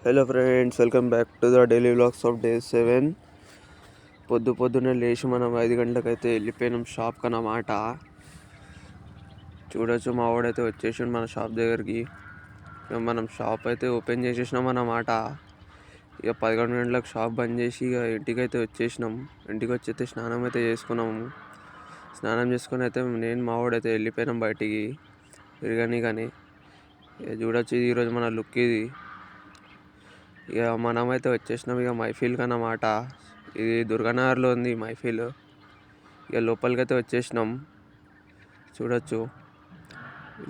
Hello friends, welcome back to the daily vlogs of day 7. పొద్దున్నే లేచి మనం 5 గంటలకైతే వెళ్ళిపోయినాం షాప్కి అన్నమాట. చూడొచ్చు, మా వాడైతే వచ్చేసిండు మన షాప్ దగ్గరికి. ఇక మనం షాప్ అయితే ఓపెన్ చేసేసినాం అన్నమాట. ఇక 11 గంటలకు షాప్ బంద్ చేసి ఇక ఇంటికైతే వచ్చేసినాం. ఇంటికి వచ్చి అయితే స్నానం అయితే చేసుకున్నాము. స్నానం చేసుకుని అయితే నేను మా వాడైతే వెళ్ళిపోయినాం బయటికి తిరగని. కానీ ఇక చూడొచ్చు, ఈరోజు మన లుక్ ఇది. ఇక మనమైతే వచ్చేసినాం ఇక మైఫిల్కి అన్నమాట. ఇది దుర్గానగర్లో ఉంది మైఫిల్. ఇక లోపలికైతే వచ్చేసినాం. చూడొచ్చు,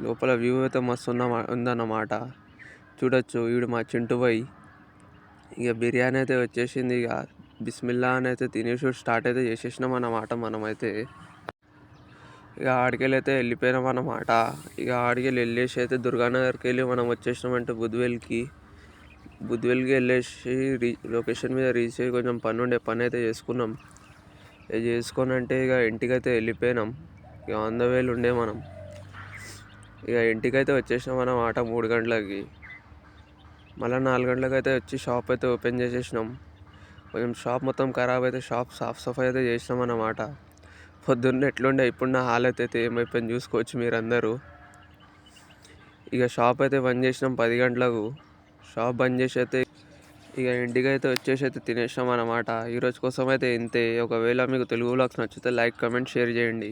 లోపల వ్యూ అయితే మస్తు ఉందన్నమాట. చూడొచ్చు, వీడు మా చింటూ బాయ్. ఇక బిర్యానీ అయితే వచ్చేసింది. ఇక బిస్మిల్లా అని అయితే తినేసి స్టార్ట్ అయితే చేసేసినాం అన్నమాట మనమైతే. ఇక ఆడికెళ్ళి అయితే వెళ్ళిపోయినాం అన్నమాట. ఇక ఆడికెళ్ళి వెళ్ళేసి అయితే దుర్గానగర్కి వెళ్ళి మనం వచ్చేసినామంటే బుద్ధివెల్కి వెళ్ళేసి లొకేషన్ మీద రీచ్ అయ్యి కొంచెం పని అయితే చేసుకున్నాం. ఇక చేసుకొని అంటే ఇక ఇంటికైతే వెళ్ళిపోయినాం. ఇక ఆన్ ద వేలు ఉండే మనం. ఇక ఇంటికైతే వచ్చేసినాం అన్నమాట 3 గంటలకి. మళ్ళీ 4 గంటలకు అయితే వచ్చి షాప్ అయితే ఓపెన్ చేసేసినాం. కొంచెం షాప్ మొత్తం ఖరాబ్ అయితే షాప్ సాఫ్ సఫాయి అయితే చేసినాం అన్నమాట. పొద్దున్న ఎట్లుండే, ఇప్పుడు నా హాలత్ అయితే ఏమైపోయింది చూసుకోవచ్చు మీరందరూ. ఇక షాప్ అయితే బంద్ చేసినాం 10 గంటలకు. షాప్ బంద్ చేసి అయితే ఇక ఇంటికైతే వచ్చేసి అయితే తినేసాం అన్నమాట. ఈరోజు కోసం అయితే ఇంతే. ఒకవేళ మీకు తెలుగు వ్లాగ్స్ నచ్చితే లైక్, కమెంట్, షేర్ చేయండి.